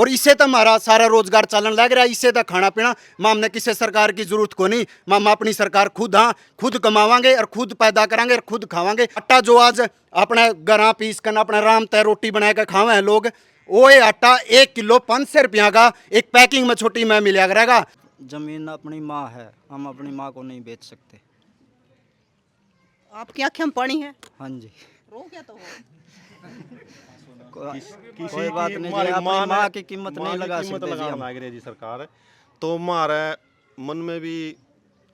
और इससे तो हमारा सारा रोजगार चलन लग रहा है, इससे तो खाना पीना मां हमने किसी सरकार की जरूरत को नहीं। मां अपनी सरकार खुद, हाँ खुद कमावांगे और खुद पैदा करांगे और खुद खावांगे। आटा जो आज अपने घर पीस कर अपने आराम तय रोटी बना कर खावे हैं लोग, वो ये आटा 1 किलो 500 रुपया का एक पैकिंग में छोटी में मिला करेगा। जमीन अपनी माँ है, हम अपनी माँ को नहीं बेच सकते। आपकी आंखें में पानी है? हाँ जी। रो क्या तो हो? कोई बात नहीं जी, अपनी माँ की कीमत नहीं लगा सकते जी हम। जी सरकार तो हमारे मन में भी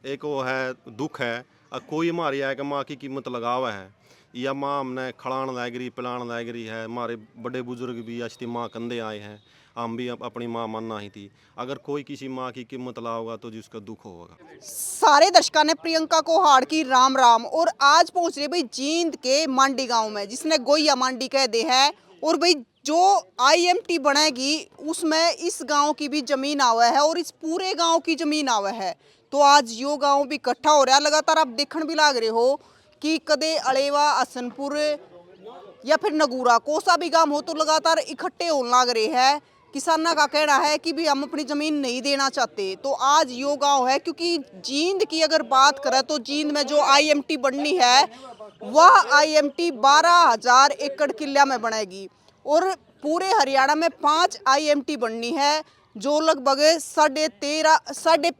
एक वो है, दुख है। कोई हमारी है कि माँ की कीमत लगावा है या माँ हमने खड़ान लायगरी पिलान लायगरी है। हमारे बड़े बुजुर्ग भी अष्टी माँ कंधे आए हैं, हम भी अपनी माँ मानना ही थी। अगर कोई किसी माँ की कीमत लाओगा तो जिसका दुख होगा। सारे दर्शकों ने प्रियंका को हाड़ की राम राम। और आज पहुंच रहे भाई जींद के मांडी गांव में, जिसने गोया मांडी कह दे है। और भाई जो आईएमटी बनेगी उसमें इस गांव की भी जमीन आवा है और इस पूरे गांव की जमीन आवा है। तो आज यो गांव भी इकट्ठा हो रहा है। लगातार आप देखने भी लाग रहे हो कि कदे अलेवा, हसनपुर या फिर नगूरा कोसा भी गांव हो तो लगातार इकट्ठे होने लग रहे हैं। किसाना का कहना है कि भी हम अपनी ज़मीन नहीं देना चाहते। तो आज यो गांव है, क्योंकि जींद की अगर बात करें तो जींद में जो आईएमटी बननी है वह आईएमटी 12,000 एकड़ किला में बनेगी। और पूरे हरियाणा में 5 आईएमटी बननी है जो लगभग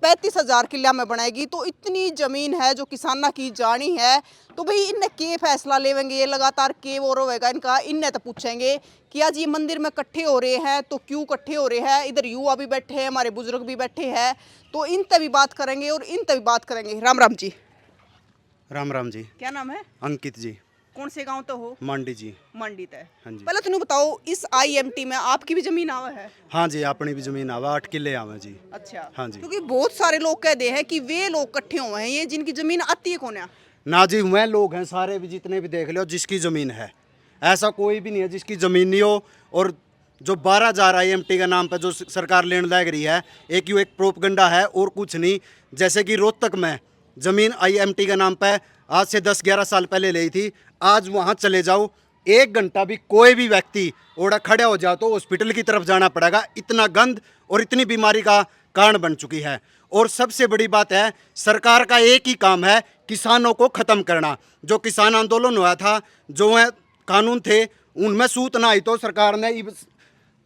35,000 किला में बनेगी। तो इतनी ज़मीन है जो किसाना की जानी है। तो भाई इन्हें के फैसला लेवेंगे, ये लगातार के वो रहेगा इनका, इन्हें तो पूछेंगे कि आज ये मंदिर में इकट्ठे हो रहे हैं तो क्यों इकट्ठे हो रहे हैं। इधर युवा भी बैठे हैं, हमारे बुजुर्ग भी बैठे हैं, तो इन तभी बात करेंगे और इन तभी बात करेंगे। राम राम जी। राम राम जी। क्या नाम है? अंकित जी। कौन से गांव तो हो? मंडी जी। मंडी तय। हाँ जी। पहले तुम बताओ, इस आईएमटी में आपकी भी जमीन आवा है? हाँ जी, अपनी भी जमीन आवा, 8 किले आवे जी। अच्छा। हाँ जी। क्योंकि बहुत सारे लोग कहते हैं कि वे लोग इकट्ठे हुए हैं ये जिनकी जमीन आती है कौन है? ना जी, वह लोग हैं सारे भी, जितने भी देख लो जिसकी ज़मीन है। ऐसा कोई भी नहीं है जिसकी ज़मीन नहीं हो। और जो 12,000 आईएमटी के नाम पर जो सरकार लेने लग रही है, एक प्रोपगंडा है और कुछ नहीं। जैसे कि रोहतक में ज़मीन आईएमटी के नाम पर आज से 10-11 साल पहले ली थी। आज वहाँ चले जाओ, 1 घंटा भी कोई भी व्यक्ति ओड़ा खड़ा हो जाओ तो हॉस्पिटल की तरफ जाना पड़ेगा। इतना गंद और इतनी बीमारी का कारण बन चुकी है। और सबसे बड़ी बात है, सरकार का एक ही काम है, किसानों को ख़त्म करना। जो किसान आंदोलन हुआ था, जो है कानून थे, उनमें सूत ना आई तो सरकार ने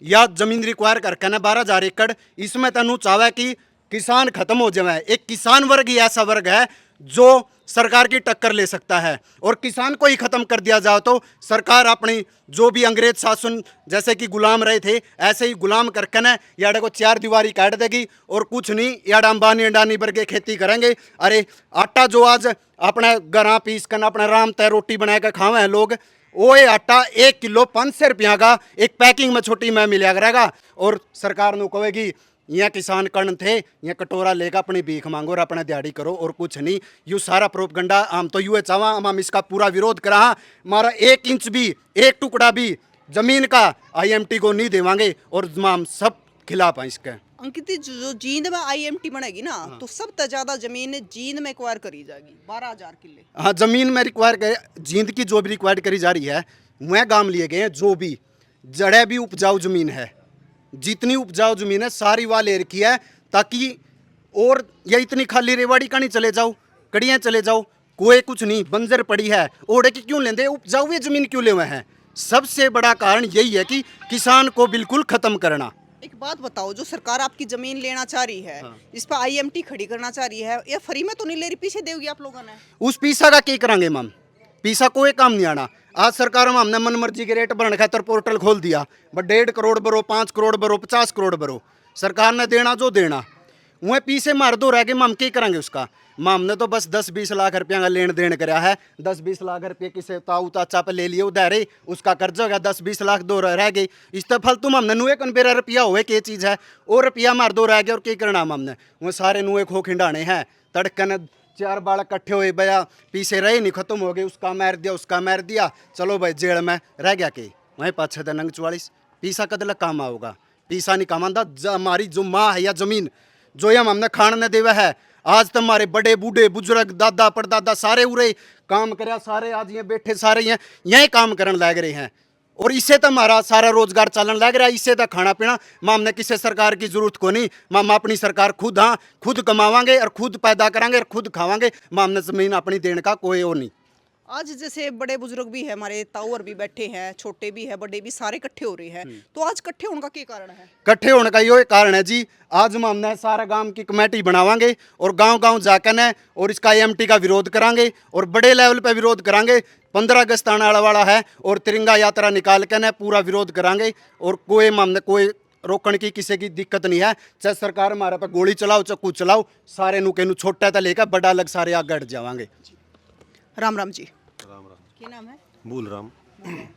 या ज़मीन रिक्वायर करके ना 12,000 एकड़ इसमें तनु चाहे कि किसान खत्म हो जाए। एक किसान वर्ग ही ऐसा वर्ग है जो सरकार की टक्कर ले सकता है। और किसान को ही खत्म कर दिया जाए तो सरकार अपनी जो भी अंग्रेज शासन जैसे कि गुलाम रहे थे ऐसे ही गुलाम करके ना याडे को 4 दीवारी काट देगी और कुछ नहीं, याडा अंबानी अंडानी वर्गे खेती करेंगे। अरे आटा जो आज अपने घर पीस कर अपने आराम तय रोटी बना कर खावे हैं लोग, वो ये आटा 1 किलो 500 रुपया का एक पैकिंग में छोटी में मिला करेगा। और सरकार नु कहेगी यहाँ किसान कर्ण थे, यहाँ कटोरा लेकर अपनी भीख मांगो और अपना दिहाड़ी करो और कुछ नहीं। यू सारा प्रोपगंडा हम तो यूँ चावा, हम इसका पूरा विरोध करा। हमारा 1 इंच भी, 1 टुकड़ा भी जमीन का आईएमटी को नहीं देवांगे और हम सब खिलाफ हैं इसके। अंकित, जो जींद में आईएमटी बनेगी ना, तो सबसे ज्यादा जमीन जींद में एक्वायर करी जाएगी, 12,000 किले। हाँ, जमीन में रिक्वायर जींद की जो भी रिक्वायर करी जा रही है, वह काम लिए गए हैं। जो भी जड़े भी उपजाऊ जमीन है, जितनी उपजाऊ जमीन है सारी वाह ले रखी है, ताकि और ये इतनी खाली रेवाड़ी का नहीं चले जाओ, कड़ियाँ चले जाओ, कोई कुछ नहीं, बंजर पड़ी है। ओढ़े की क्यों लेंदे, उपजाऊ हुई जमीन क्यों ले हुए हैं? सबसे बड़ा कारण यही है कि किसान को बिल्कुल खत्म करना। एक बात बताओ, जो सरकार आपकी जमीन लेना चाह रही है, इस पर आईएमटी खड़ी करना चाह रही है, या फ्री में तो नहीं ले रही, पीछे देगी आप लोगों ने? उस पीसा का क्या करेंगे मैम? पीसा कोई काम नहीं आना। आज सरकार में हमने मन मर्जी के रेट भरने खातर पोर्टल खोल दिया, बट 1.5 करोड़ भरो, 5 करोड़ भरो, 50 करोड़ भरो। सरकार ने देना जो देना, वह पीछे मार दो रह गए। हम क्या करेंगे उसका? हमने तो बस 10-20 लाख रुपया का लेन देन कराया है। 10-20 लाख रुपये किसे ताऊ ताचा पे ले लिए उधारे, उसका कर्जा हो गया, 10-20 लाख दो रह गई। इस तरह फालतू हमने नुए कनबेरा रुपया हुए क्या चीज़ है, और रुपया मार दो रह गया और क्या करना हमने? वो सारे नुए खो खिंडाने हैं। तड़कन 4 बालक इकट्ठे हुए भैया, पीछे रहे नहीं, खत्म हो गए, उसका मार दिया, उसका मार दिया, चलो भाई जेल में रह गया के वहीं 5-6 नंग 44। पीसा कदला काम आओगा? पीसा नहीं कमांदा। हमारी जो माँ है या जमीन जो हमने खाने देवे है, आज तो हमारे बड़े बूढ़े बुजुर्ग दादा परदादा सारे उरे काम कर, सारे आज ये बैठे सारे यहीं काम करने लग रहे हैं। और इससे तो हमारा सारा रोजगार चलन लग रहा है, इससे तो खाना पीना मां हमने किसी सरकार की जरूरत को नहीं। मां हम अपनी सरकार खुद, हाँ खुद कमावांगे और खुद पैदा करांगे और खुद खावांगे। मां हमने जमीन अपनी देने का कोई वो नहीं। आज जैसे बड़े बुजुर्ग भी है, हमारे ताऊर भी बैठे हैं, छोटे भी है, बड़े भी, सारे इकट्ठे हो रहे हैं, तो आज इकट्ठे होने का क्या कारण है? इकट्ठे होने का ये कारण है जी, आज हम हमने सारा गांव की कमेटी बनावांगे और गांव-गांव जाकर न और इसका IMT का विरोध करांगे और बड़े लेवल पे विरोध करांगे। 15 अगस्त आने वाला है और तिरंगा यात्रा निकाल के न पूरा विरोध करांगे और कोई हमने कोई रोकने की किसी की दिक्कत नहीं है। चाहे सरकार हमारे पे गोली चलाओ चाहे कुछ चलाओ, सारे नु के नु छोटा तो लेकर बड़ा अलग सारे आगे हट जावांगे। राम राम जी, राम राम। क्या नाम है? भूल राम।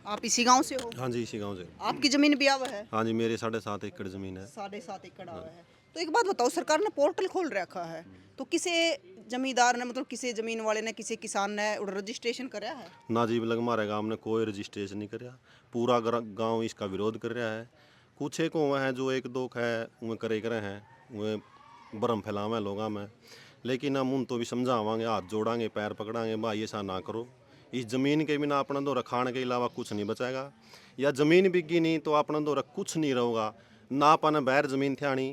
आप इसी गांव से हो? हाँ जी, इसी गांव से। आपकी जमीन भी आवा है? हाँ जी, मेरे 7.5 एकड़ जमीन है। 7.5 एकड़ आवा है। तो एक बात बताओ, सरकार ने पोर्टल खोल रखा है, तो किसी जमींदार ने, मतलब किसी जमीन वाले ने, किसी किसान ने रजिस्ट्रेशन कराया है? ना जी, लग हमारे गांव ने कोई रजिस्ट्रेशन नहीं कराया। पूरा गांव इसका विरोध कर रहा है। कुछ एक हुए हैं जो एक दो है उन्हें करे हैं, उन्हें भरम फैलावे लोगों में, लेकिन हम उन तो भी समझावांगे, हाथ जोड़ांगे, पैर पकड़ांगे, भाई ऐसा ना करो। इस ज़मीन के बिना अपना दो खाने के अलावा कुछ नहीं बचेगा, या ज़मीन बिकी नहीं तो अपना दो कुछ नहीं रहेगा, ना अपना बैर ज़मीन थी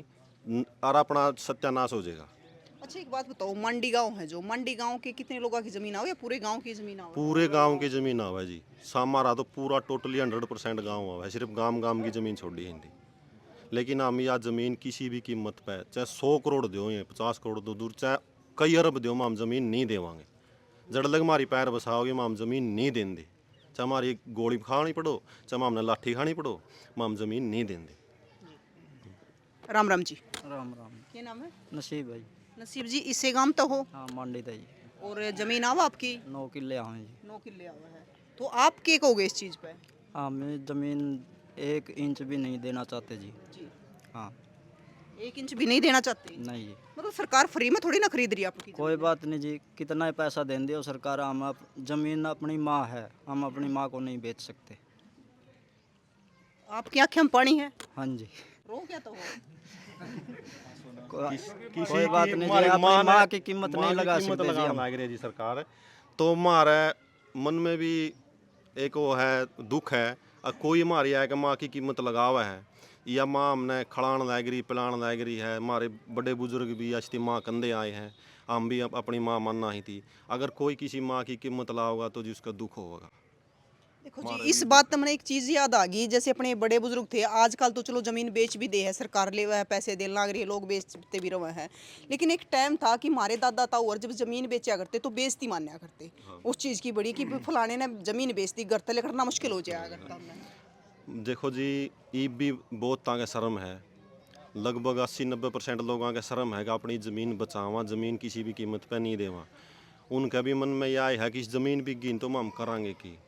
और अपना सत्यानाश हो जाएगा। अच्छा एक बात बताओ, मंडी गांव है जो, मंडी गांव के कितने लोगों की जमीन आओ या पूरे गांव की जमीन आओ? पूरे गांव की ज़मीन आवा जी, हमारा तो पूरा टोटली 100% गाँव आवा है, सिर्फ गांव की ज़मीन छोड़ी हिंदी। लेकिन हम यह ज़मीन किसी भी कीमत पे, चाहे 100 करोड़ दो या 50 करोड़ दो दूर, चाहे कई अरब दो, हम ज़मीन नहीं देवांगे। जड़ लग हमारी पैर बसाओगे हम ज़मीन नहीं देंगे, चाहे हमारी गोली खानी पड़ो, चाहे हमने लाठी खानी पड़ो, हम ज़मीन नहीं देंगे। राम राम जी। राम राम। क्या नाम है? नसीब भाई। नसीब जी, इससे गांव तो हो हाँ मंडी था जी। और जमीन आवा आपकी? 9 किले आए हैं जी। 9 किले आवा है, तो आप क्या कहोगे इस चीज़ पे? हमें ज़मीन 1 इंच भी नहीं देना चाहते जी। जी, हाँ 1 इंच भी नहीं देना चाहते? नहीं जी, मतलब सरकार फ्री में थोड़ी ना खरीद रही है आपकी कोई बात नहीं जी, कितना ही पैसा दें दे सरकार, हम ज़मीन अपनी माँ है, हम अपनी माँ को नहीं बेच सकते। आपकी आँखें में पानी है? हाँ जी, रो क्या तो हो? कोई बात नहीं जी, अपनी माँ की कीमत नहीं लगा सकते जी हम। लग रही है जी सरकार, तो हमारे मन में भी एक वो है, दुख है, और कोई हमारी है कि माँ की कीमत लगावा है, या माँ हमने खड़ान लग रही, पिलान लग रही है। हमारे बड़े बुजुर्ग भी अच्छी माँ कंधे आए हैं, हम भी अपनी माँ मानना ही थी। अगर कोई किसी माँ की कीमत लाओगा तो जी उसका दुख होगा। देखो जी, इस बात पे मैंने एक चीज़ याद आ गई, जैसे अपने बड़े बुजुर्ग थे, आजकल तो चलो ज़मीन बेच भी दे है सरकार, ले हुआ है, पैसे देने लग रही है, लोग बेचते भी रहे हैं, लेकिन एक टाइम था कि हमारे दादा ताऊ और जब ज़मीन बेचा करते तो बेइज्जती मान्या करते उस चीज़ की बड़ी, कि फलाने ने ज़मीन बेच दी, घर तले करना मुश्किल हो जाएगा करता हमने। देखो जी, ये भी बहुत तांगे शर्म है, लगभग 80-90% लोगों के शर्म है कि अपनी ज़मीन बचावा, ज़मीन किसी भी कीमत पे नहीं देवा। उनका भी मन में यह है कि इस ज़मीन भी गिन तो हम करांगे कि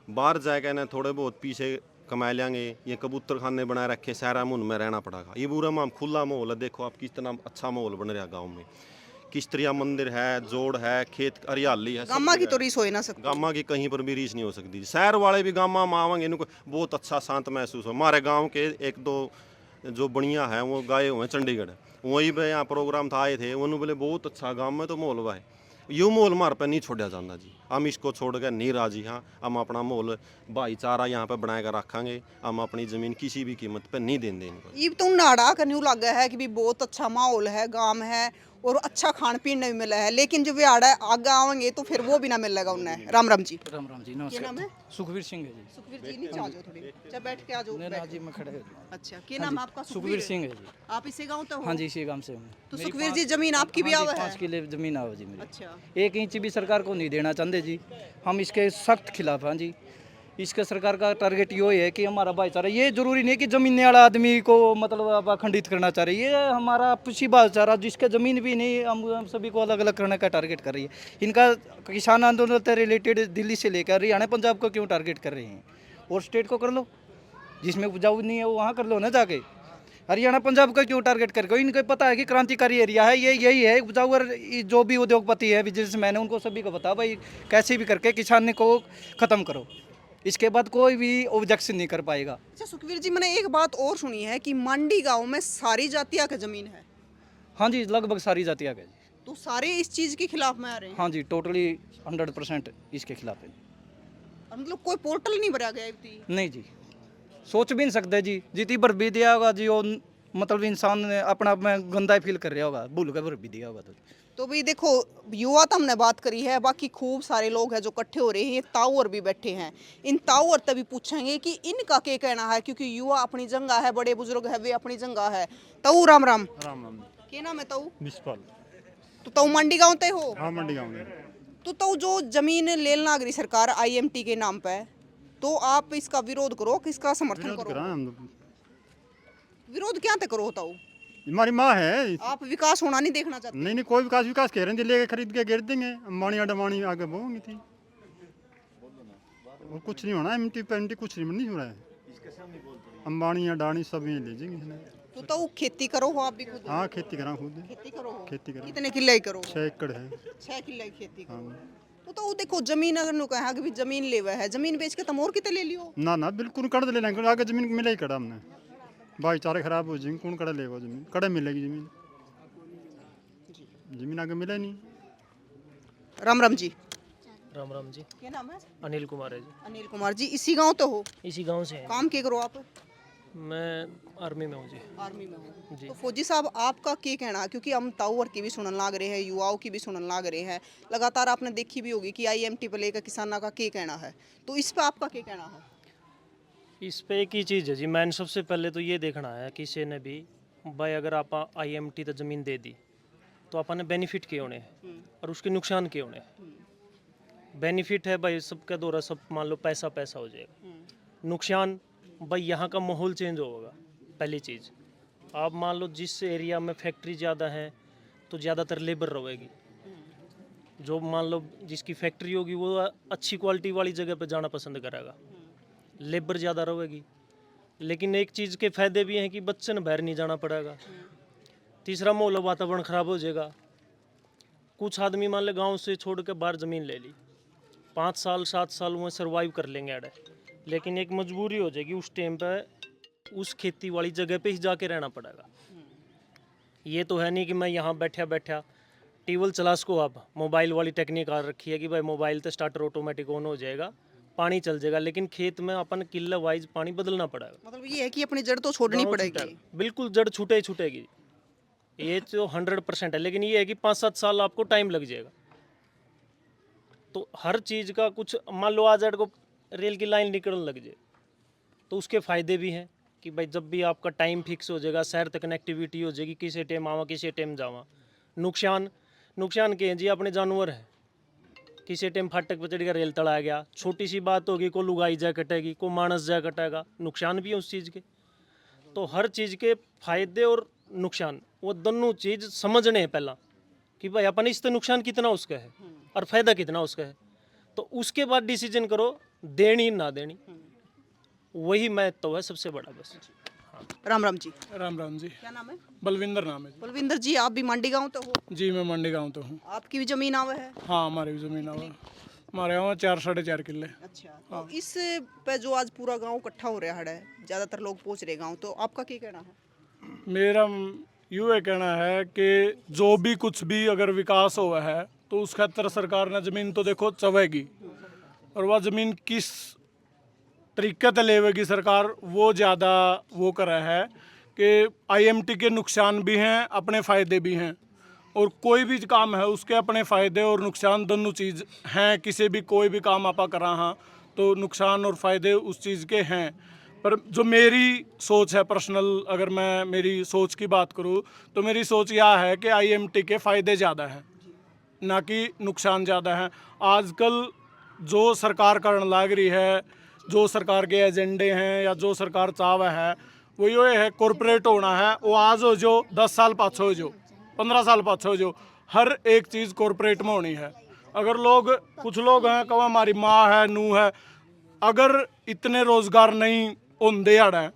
बाहर जाकर ना थोड़े बहुत पीछे कमा लेंगे, ये कबूतर खाने बनाए रखे, सारा मुन में रहना पड़ेगा। ये पूरा हम खुला माहौल है, देखो आप कितना अच्छा माहौल बन रहा गाँव में, किस तरह मंदिर है, जोड़ है, खेत हरियाली है। गामा की तो रीस हो ही ना सकती, गामा की कहीं पर भी रीस नहीं हो सकती। शहर वाले भी गामा में आवेंगे, इनको बहुत अच्छा शांत महसूस हो। हमारे गांव के एक दो जो बढ़िया है वो गए हुए हैं चंडीगढ़, वहीं पे यहाँ प्रोग्राम था, आए थे, उन्होंने बोले बहुत अच्छा गाँव में तो माहौल हुआ है। यूँ माहौल हमारे पर नहीं छोड़ा जाता जी, हम इसको छोड़ कर नहीं राजी। हाँ, हम अपना माहौल भाईचारा यहाँ पर बनाए कर रखेंगे, हम अपनी ज़मीन किसी भी कीमत पर नहीं देंगे इनको। ये तो नाड़ा करने लगा है कि भी बहुत अच्छा माहौल है, गांव है और अच्छा खान पीन भी मिला है, लेकिन जो व्याड़ा आगे आवेंगे तो फिर वो भी ना मिलेगा उन्हें। राम राम जी। राम राम जी, क्या नमस्कार। नाम है? सुखवीर सिंह है जी। सुखवीर जी, नीचे आ जाओ थोड़ी, चाहे बैठ के आ जाओ। ना जी, मैं खड़े हूँ। अच्छा, क्या नाम है आपका? सुखवीर सिंह है जी। आप इसी गांव तो हो? हाँ जी, इसी गांव से हूँ। तो मेरी सुखवीर जी, जमीन आपकी भी आवा है? 5 किले जमीन आवा जी मेरी। अच्छा, 1 इंच भी सरकार को नहीं देना चाहते जी, हम इसके सख्त खिलाफ हैं जी। इसके सरकार का टारगेट ये है कि हमारा भाईचारा, ये जरूरी नहीं कि जमीन वाला आदमी को मतलब अब खंडित करना चाह रही है, ये हमारा आपसी भाईचारा जिसका ज़मीन भी नहीं, हम सभी को अलग अलग करने का टारगेट कर रही है। इनका किसान आंदोलन से रिलेटेड दिल्ली से लेकर हरियाणा पंजाब को क्यों टारगेट कर रहे हैं, और स्टेट को कर लो, जिसमें उपजाऊ नहीं है वो वहाँ कर लो ना जाके। हरियाणा पंजाब का क्यों टारगेट करके? इनको पता है कि क्रांतिकारी एरिया है, ये यही है उपजाऊ, और जो भी उद्योगपति है, बिजनेसमैन है, उनको सभी को पता भाई कैसे भी करके किसान को ख़त्म करो, इसके बाद कोई भी ऑब्जेक्शन नहीं कर पाएगा। अच्छा सुखवीर जी, मैंने एक बात और सुनी है कि मंडी गांव में सारी जातियां का जमीन है। हाँ जी, लगभग सारी जातियाँ का जी। तो सारे इस चीज़ के खिलाफ में आ रहे हैं? हाँ जी, टोटली 100% इसके खिलाफ है। मतलब कोई पोर्टल नहीं भरा गया इतनी? नहीं जी, सोच भी नहीं सकते जी, जितनी भर भी दिया होगा जी वो मतलब इंसान ने अपना आप में गंदा फील कर रहा होगा, भूल कर भर भी दिया होगा तो भाई देखो, युवा तो हमने बात करी है, बाकी खूब सारे लोग हैं जो इकट्ठे हो रहे हैं, ताऊर भी बैठे हैं। इन ताऊर तभी पूछेंगे कि इनका क्या कहना है, क्योंकि युवा अपनी जगह है, बड़े बुजुर्ग है वे अपनी जगह है। ताऊ राम राम। राम राम। क्या नाम है ताऊ? निष्पाल। तो ताऊ मंडी गांव ते हो? हाँ, मंडी गाँव में। तो ताऊ जो जमीन ले नागरी सरकार आईएमटी के नाम पे, तो आप इसका विरोध करो, किसका समर्थन विरोध करो? करा हम तो। विरोध क्या ते करो ताऊ? हमारी माँ है। आप विकास होना नहीं देखना चाहते? नहीं नहीं, कोई विकास कह रहे थे, लेके खरीद के गिर देंगे, अंबानी अडवाणी आगे बोंगी थी, और कुछ नहीं होना। एमटी पेंटी कुछ नहीं हो रहा है। अंबानी अडानी सब ये ले जाएंगे। तो ताऊ खेती करो हो आप भी खुद? हाँ, खेती करा खुद। खेती करो हो? खेती करा। कितने किले करो? 6 एकड़ है। 6 किले की खेती करो। हाँ। तो देखो, जमीन अगर नु कहा कि भी जमीन लेवा है, जमीन बेच के तुम और कितने ले लियो? ना ना, बिल्कुल कड़ लेना, आगे जमीन मिले ही कड़ा हमने। भाईचारे खराब हो जाएंगे, कौन कड़ा लेगा जमीन? कड़ा मिलेगी जमीन, जमीन आगे मिले नहीं। राम राम जी। राम राम जी। क्या नाम है? अनिल कुमार है जी। अनिल कुमार जी, इसी गांव तो हो? इसी गांव से हैं। काम क्या करो आप? मैं आर्मी में हूँ जी। आर्मी में हो? जी। तो फौजी साहब, आपका क्या कहना है, क्योंकि हम ताऊर की भी सुनन लाग रहे हैं, युवाओं की भी सुनन लाग रहे हैं, लगातार आपने देखी भी होगी कि आईएमटी पर लेकर किसानों का क्या कहना है, तो इस पर आपका क्या कहना है? इस पे एक ही चीज़ है जी, मैंने सबसे पहले तो ये देखना है किसी ने भी भाई, अगर आप IMT तो ज़मीन दे दी तो आपने बेनिफिट के होने हैं और उसके नुकसान के होने हैं। बेनिफिट है भाई सबका दौरा, सब मान लो पैसा पैसा हो जाएगा। नुकसान भाई यहाँ का माहौल चेंज होगा। पहली चीज़, आप मान लो जिस एरिया में फैक्ट्री ज़्यादा है तो ज़्यादातर लेबर रहेगी। जो मान लो जिसकी फैक्ट्री होगी वो अच्छी क्वालिटी वाली जगह पे जाना पसंद करेगा, लेबर ज़्यादा रहेगी। लेकिन एक चीज़ के फ़ायदे भी हैं कि बच्चे ने बाहर नहीं जाना पड़ेगा। तीसरा, माहौल वातावरण ख़राब हो जाएगा। कुछ आदमी मान लो गांव से छोड़ के बाहर ज़मीन ले ली, 5 साल 7 साल वो सर्वाइव कर लेंगे अड़े, लेकिन एक मजबूरी हो जाएगी उस टाइम पे उस खेती वाली जगह पे ही जाके रहना पड़ेगा। ये तो है नहीं कि मैं यहाँ बैठा बैठा टीवल चला सको। आप मोबाइल वाली टेक्निक आ रखी है कि भाई मोबाइल तो स्टार्टर ऑटोमेटिक ऑन हो जाएगा, पानी चल जाएगा, लेकिन खेत में अपन किले वाइज पानी बदलना पड़ेगा। मतलब ये है कि अपनी जड़ तो छोड़नी गाँव पड़ेगी। छूटेगा। बिल्कुल, जड़ छूटे ही छूटेगी, ये तो 100% है। लेकिन ये है कि 5-7 साल आपको टाइम लग जाएगा। तो हर चीज़ का कुछ, मान लो आज को रेल की लाइन निकलने लग जाए तो उसके फ़ायदे भी हैं कि भाई जब भी आपका टाइम फिक्स हो जाएगा, शहर तक कनेक्टिविटी हो जाएगी, किसी टाइम आवा किसी टाइम जावा। नुकसान के हैं जी, अपने जानवर हैं, किसी टाइम फाटक पर चढ़ कर रेल तड़ा गया, छोटी सी बात होगी, को लुगाई जा कटेगी, को मानस जा कटेगा, नुकसान भी है उस चीज़ के। तो हर चीज़ के फायदे और नुकसान वो दोनों चीज़ समझने हैं पहला कि भाई अपन इससे नुकसान कितना उसका है और फायदा कितना उसका है, तो उसके बाद डिसीजन करो देनी ना देनी। वही महत्व तो है सबसे बड़ा। बस। राम राम जी। राम राम जी। क्या नाम है? बलविंदर नाम है जी। बलविंदर जी, आप भी मंडी गांव तो हो? जी, मैं मंडी गांव तो हूँ। आपकी भी जमीन आवे है? हाँ, हमारी भी ज़मीन है। हमारे यहाँ 4-4.5 किले। अच्छा, तो इस पे जो आज पूरा गांव इकट्ठा हो रहा है, ज़्यादातर लोग पहुंच रहे गांव, तो आपका क्या कहना है? मेरा यूँ कहना है कि जो भी कुछ भी अगर विकास हुआ है तो उस खातर सरकार ने ज़मीन तो देखो चवेगी, और वह ज़मीन किस तरीके से लेवेगी सरकार, वो ज़्यादा वो करा है कि IMT के नुकसान भी हैं, अपने फ़ायदे भी हैं, और कोई भी काम है उसके अपने फ़ायदे और नुकसान दोनों चीज़ हैं। किसी भी कोई भी काम आपा करा हाँ तो नुकसान और फ़ायदे उस चीज़ के हैं। पर जो मेरी सोच है पर्सनल, अगर मैं मेरी सोच की बात करूँ तो मेरी सोच यह है कि IMT के फ़ायदे ज़्यादा हैं ना कि नुकसान ज़्यादा हैं। आजकल जो सरकार करने लग रही है, जो सरकार के एजेंडे हैं या जो सरकार चाहवा है, वो ये है कॉरपोरेट होना है। वो आज हो जो 10 साल पाछे हो जो 15 साल पाछे हो जो, हर एक चीज़ कॉरपोरेट में होनी है। अगर लोग, कुछ लोग हैं कहो हमारी माँ है नूह है, अगर इतने रोज़गार नहीं होंदे अड़े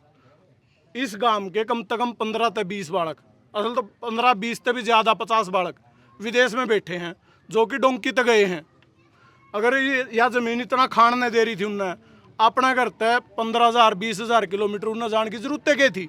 इस गांव के कम से कम 15 से 20 बालक, असल तो 15-20 से भी ज़्यादा 50 बालक विदेश में बैठे हैं जो कि डोंकी तक गए हैं। अगर ये यह ज़मीन इतना खान नहीं दे रही थी, उन्हें अपना घर तय 15,000 20,000 किलोमीटर उन्हें जाने की जरूरत क्या थी।